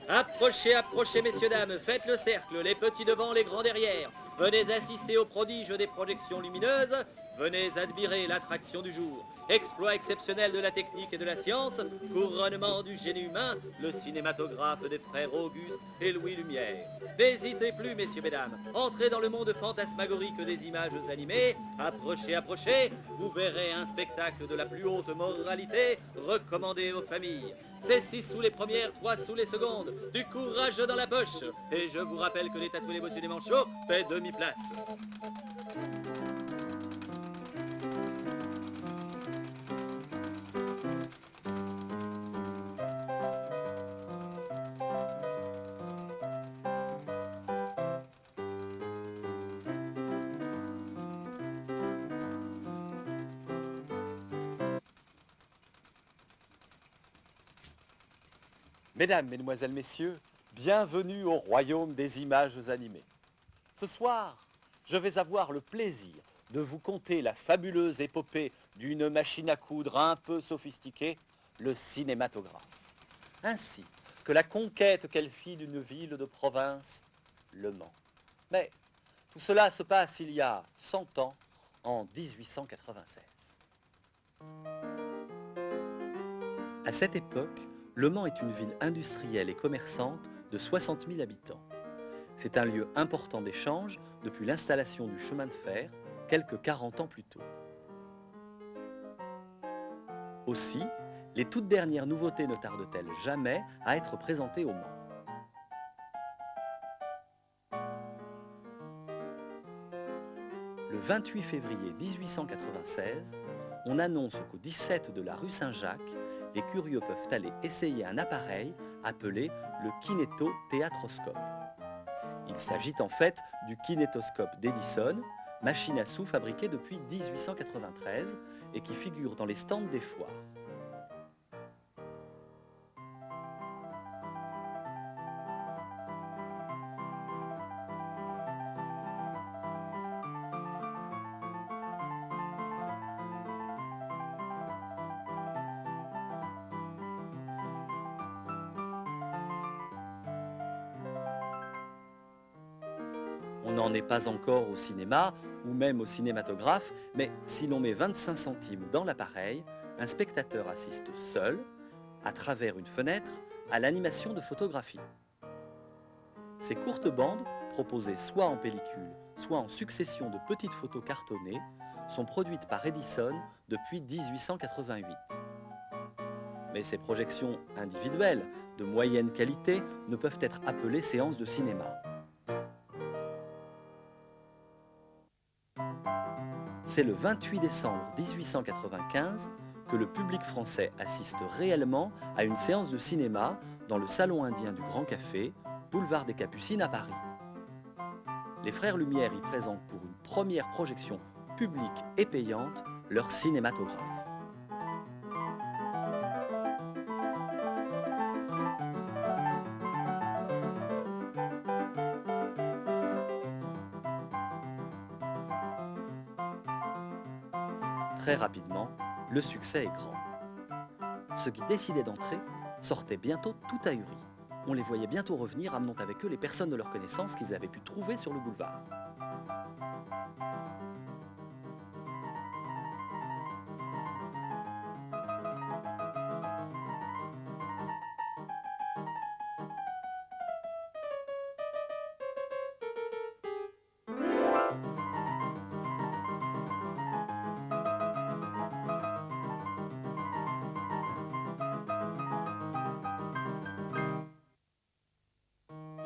Approchez, approchez, messieurs, dames, faites le cercle, les petits devant, les grands derrière. Venez assister au prodige des projections lumineuses, venez admirer l'attraction du jour. Exploit exceptionnel de la technique et de la science, couronnement du génie humain, le cinématographe des frères Auguste et Louis Lumière. N'hésitez plus, messieurs, mesdames, entrez dans le monde fantasmagorique des images animées, approchez, approchez, vous verrez un spectacle de la plus haute moralité recommandé aux familles. C'est 6 sous les premières, 3 sous les secondes, du courage dans la poche. Et je vous rappelle que les tatoués les bossus des manchots fait demi-place. Mesdames, Mesdemoiselles, Messieurs, bienvenue au royaume des images animées. Ce soir, je vais avoir le plaisir de vous conter la fabuleuse épopée d'une machine à coudre un peu sophistiquée, le cinématographe, ainsi que la conquête qu'elle fit d'une ville de province, Le Mans. Mais tout cela se passe il y a 100 ans, en 1896. À cette époque, Le Mans est une ville industrielle et commerçante de 60 000 habitants. C'est un lieu important d'échange depuis l'installation du chemin de fer, quelques 40 ans plus tôt. Aussi, les toutes dernières nouveautés ne tardent-elles jamais à être présentées au Mans. Le 28 février 1896, on annonce qu'au 17 de la rue Saint-Jacques, les curieux peuvent aller essayer un appareil appelé le kinétothéâtroscope. Il s'agit en fait du kinétoscope d'Edison, machine à sous fabriquée depuis 1893 et qui figure dans les stands des foires. On n'en est pas encore au cinéma ou même au cinématographe, mais si l'on met 25 centimes dans l'appareil, un spectateur assiste seul, à travers une fenêtre, à l'animation de photographie. Ces courtes bandes, proposées soit en pellicule, soit en succession de petites photos cartonnées, sont produites par Edison depuis 1888. Mais ces projections individuelles, de moyenne qualité, ne peuvent être appelées séances de cinéma. C'est le 28 décembre 1895 que le public français assiste réellement à une séance de cinéma dans le Salon indien du Grand Café, boulevard des Capucines à Paris. Les frères Lumière y présentent pour une première projection publique et payante leur cinématographe. Très rapidement, le succès est grand. Ceux qui décidaient d'entrer sortaient bientôt tout ahuris. On les voyait bientôt revenir, amenant avec eux les personnes de leur connaissance qu'ils avaient pu trouver sur le boulevard.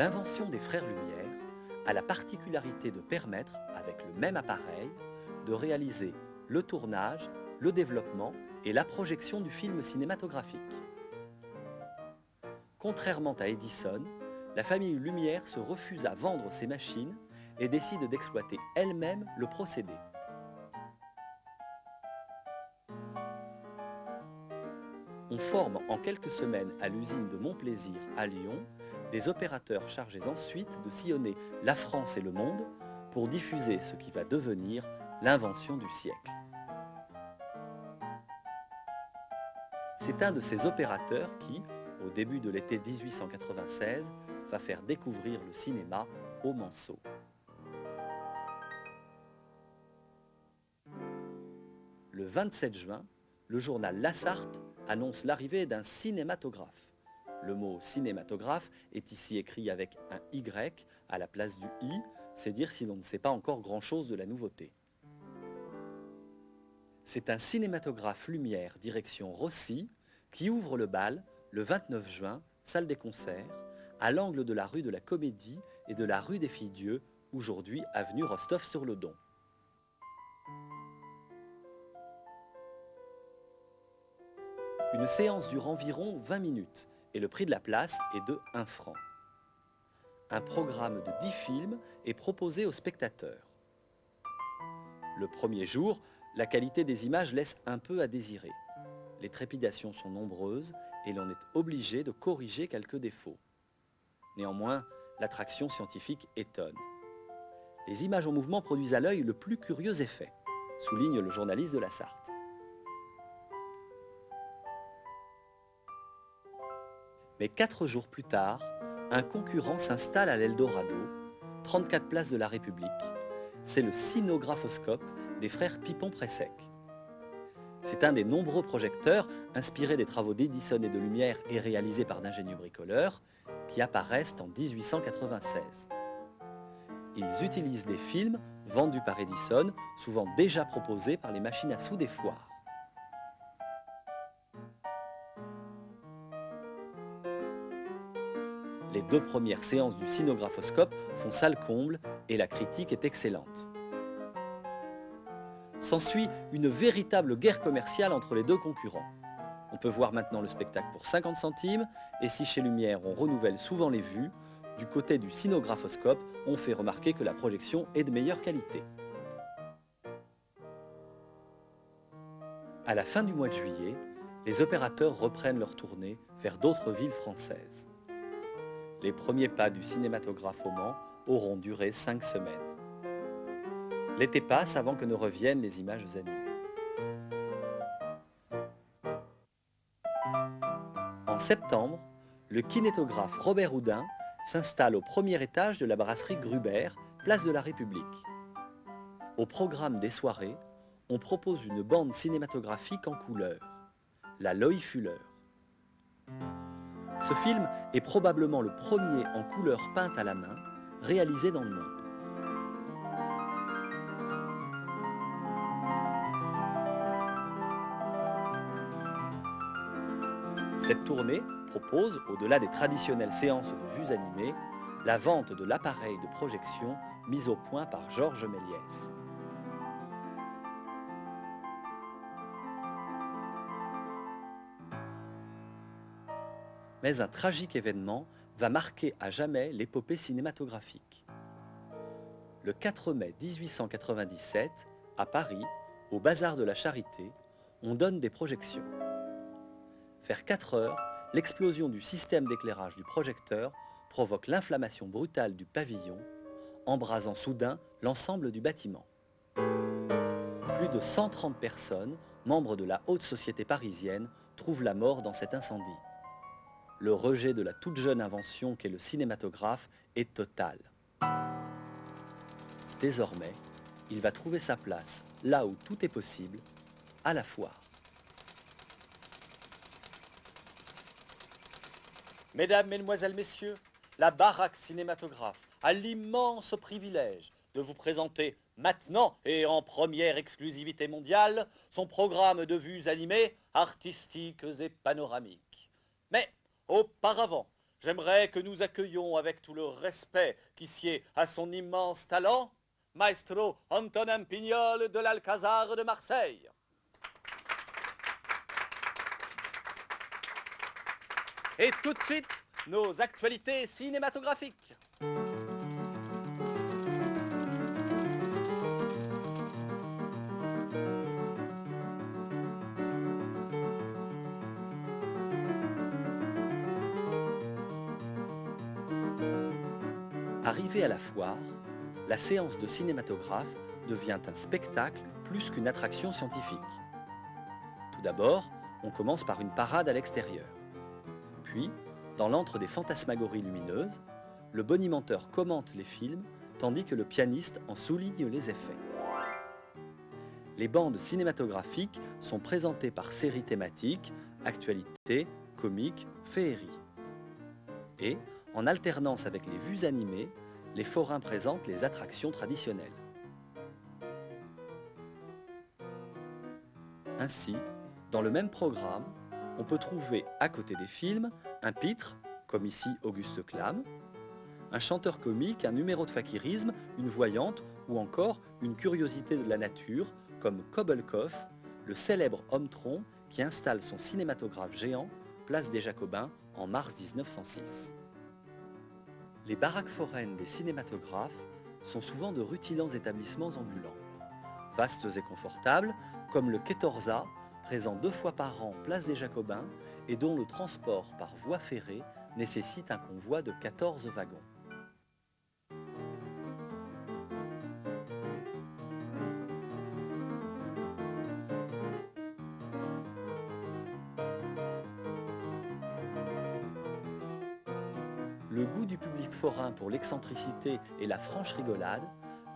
L'invention des frères Lumière a la particularité de permettre, avec le même appareil, de réaliser le tournage, le développement et la projection du film cinématographique. Contrairement à Edison, la famille Lumière se refuse à vendre ses machines et décide d'exploiter elle-même le procédé. On forme en quelques semaines à l'usine de Montplaisir à Lyon des opérateurs chargés ensuite de sillonner la France et le monde pour diffuser ce qui va devenir l'invention du siècle. C'est un de ces opérateurs qui, au début de l'été 1896, va faire découvrir le cinéma au Manceau. Le 27 juin, le journal La Sarthe annonce l'arrivée d'un cinématographe. Le mot cinématographe est ici écrit avec un Y à la place du I, c'est dire si l'on ne sait pas encore grand-chose de la nouveauté. C'est un cinématographe lumière direction Rossy qui ouvre le bal le 29 juin, salle des concerts, à l'angle de la rue de la Comédie et de la rue des Filles-Dieu, aujourd'hui avenue Rostov-sur-le-Don. Une séance dure environ 20 minutes et le prix de la place est de 1 franc. Un programme de 10 films est proposé aux spectateurs. Le premier jour, la qualité des images laisse un peu à désirer. Les trépidations sont nombreuses et l'on est obligé de corriger quelques défauts. Néanmoins, l'attraction scientifique étonne. Les images en mouvement produisent à l'œil le plus curieux effet, souligne le journaliste de La Sarthe. Mais 4 jours plus tard, un concurrent s'installe à l'Eldorado, 34 places de la République. C'est le cinégraphoscope des frères Pipon-Pressec. C'est un des nombreux projecteurs, inspirés des travaux d'Edison et de Lumière et réalisés par d'ingénieux bricoleurs, qui apparaissent en 1896. Ils utilisent des films vendus par Edison, souvent déjà proposés par les machines à sous des foires. Les 2 premières séances du cinégraphoscope font salle comble et la critique est excellente. S'ensuit une véritable guerre commerciale entre les 2 concurrents. On peut voir maintenant le spectacle pour 50 centimes et si chez Lumière on renouvelle souvent les vues, du côté du cinégraphoscope, on fait remarquer que la projection est de meilleure qualité. À la fin du mois de juillet, les opérateurs reprennent leur tournée vers d'autres villes françaises. Les premiers pas du cinématographe au Mans auront duré 5 semaines. L'été passe avant que ne reviennent les images animées. En septembre, le kinétographe Robert Houdin s'installe au premier étage de la brasserie Gruber, place de la République. Au programme des soirées, on propose une bande cinématographique en couleur, la Loï Fuller. Ce film est probablement le premier en couleur peinte à la main, réalisé dans le monde. Cette tournée propose, au-delà des traditionnelles séances de vues animées, la vente de l'appareil de projection mis au point par Georges Méliès. Mais un tragique événement va marquer à jamais l'épopée cinématographique. Le 4 mai 1897, à Paris, au Bazar de la Charité, on donne des projections. Vers 4 heures, l'explosion du système d'éclairage du projecteur provoque l'inflammation brutale du pavillon, embrasant soudain l'ensemble du bâtiment. Plus de 130 personnes, membres de la haute société parisienne, trouvent la mort dans cet incendie. Le rejet de la toute jeune invention qu'est le cinématographe est total. Désormais, il va trouver sa place là où tout est possible, à la foire. Mesdames, Mesdemoiselles, Messieurs, la baraque cinématographe a l'immense privilège de vous présenter maintenant et en première exclusivité mondiale son programme de vues animées artistiques et panoramiques. Mais auparavant, j'aimerais que nous accueillions avec tout le respect qui sied à son immense talent, Maestro Antonin Pignol de l'Alcazar de Marseille. Et tout de suite, nos actualités cinématographiques. Arrivé à la foire, la séance de cinématographe devient un spectacle plus qu'une attraction scientifique. Tout d'abord, on commence par une parade à l'extérieur. Puis, dans l'antre des fantasmagories lumineuses, le bonimenteur commente les films tandis que le pianiste en souligne les effets. Les bandes cinématographiques sont présentées par séries thématiques, actualité, comique, féerie. Et, en alternance avec les vues animées, les forains présentent les attractions traditionnelles. Ainsi, dans le même programme, on peut trouver à côté des films un pitre, comme ici Auguste Clam, un chanteur comique, un numéro de fakirisme, une voyante ou encore une curiosité de la nature comme Cobblecoff, le célèbre homme-tronc qui installe son cinématographe géant, place des Jacobins, en mars 1906. Les baraques foraines des cinématographes sont souvent de rutilants établissements ambulants. Vastes et confortables, comme le Quatorza, présent 2 fois par an place des Jacobins et dont le transport par voie ferrée nécessite un convoi de 14 wagons. Le goût du public forain pour l'excentricité et la franche rigolade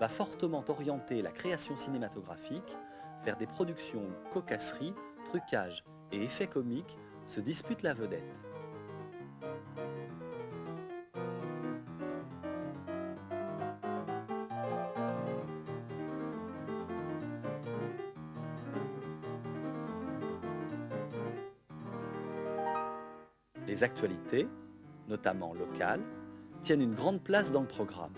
va fortement orienter la création cinématographique vers des productions où cocasserie, trucage et effets comiques se disputent la vedette. Les actualités, notamment locales, tiennent une grande place dans le programme.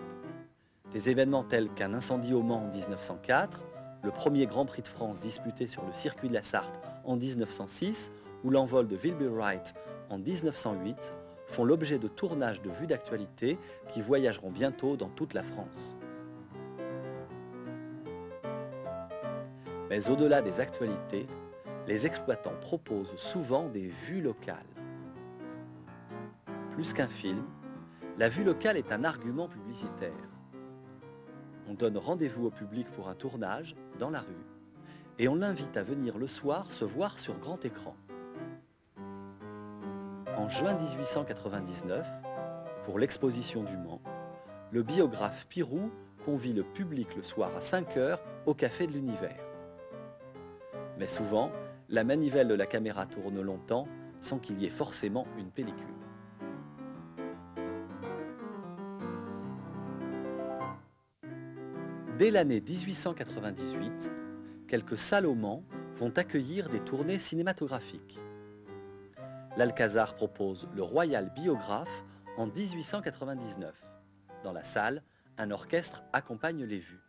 Des événements tels qu'un incendie au Mans en 1904, le premier Grand Prix de France disputé sur le circuit de la Sarthe en 1906 ou l'envol de Wilbur Wright en 1908 font l'objet de tournages de vues d'actualité qui voyageront bientôt dans toute la France. Mais au-delà des actualités, les exploitants proposent souvent des vues locales. Plus qu'un film, la vue locale est un argument publicitaire. On donne rendez-vous au public pour un tournage, dans la rue, et on l'invite à venir le soir se voir sur grand écran. En juin 1899, pour l'exposition du Mans, le biographe Pirou convie le public le soir à 5 h au Café de l'Univers. Mais souvent, la manivelle de la caméra tourne longtemps sans qu'il y ait forcément une pellicule. Dès l'année 1898, quelques salles au Mans vont accueillir des tournées cinématographiques. L'Alcazar propose le Royal Biographe en 1899. Dans la salle, un orchestre accompagne les vues.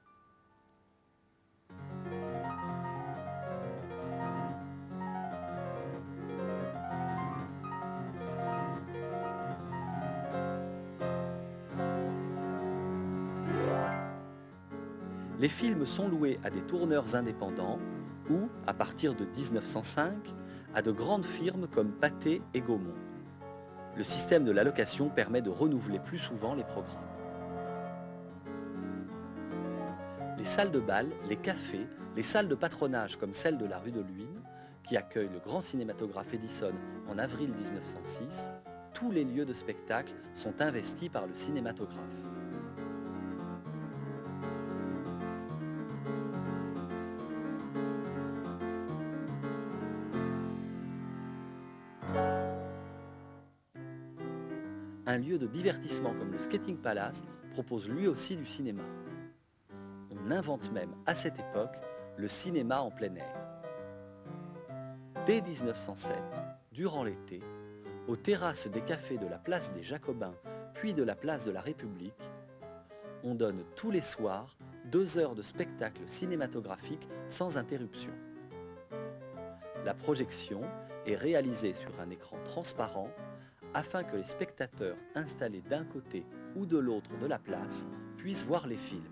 Les films sont loués à des tourneurs indépendants ou, à partir de 1905, à de grandes firmes comme Pathé et Gaumont. Le système de la location permet de renouveler plus souvent les programmes. Les salles de bal, les cafés, les salles de patronage comme celle de la rue de Luynes, qui accueille le grand cinématographe Edison en avril 1906, tous les lieux de spectacle sont investis par le cinématographe. Un lieu de divertissement comme le Skating Palace propose lui aussi du cinéma. On invente même à cette époque le cinéma en plein air. Dès 1907, durant l'été, aux terrasses des cafés de la place des Jacobins puis de la place de la République, on donne tous les soirs 2 heures de spectacle cinématographique sans interruption. La projection est réalisée sur un écran transparent afin que les spectateurs installés d'un côté ou de l'autre de la place puissent voir les films.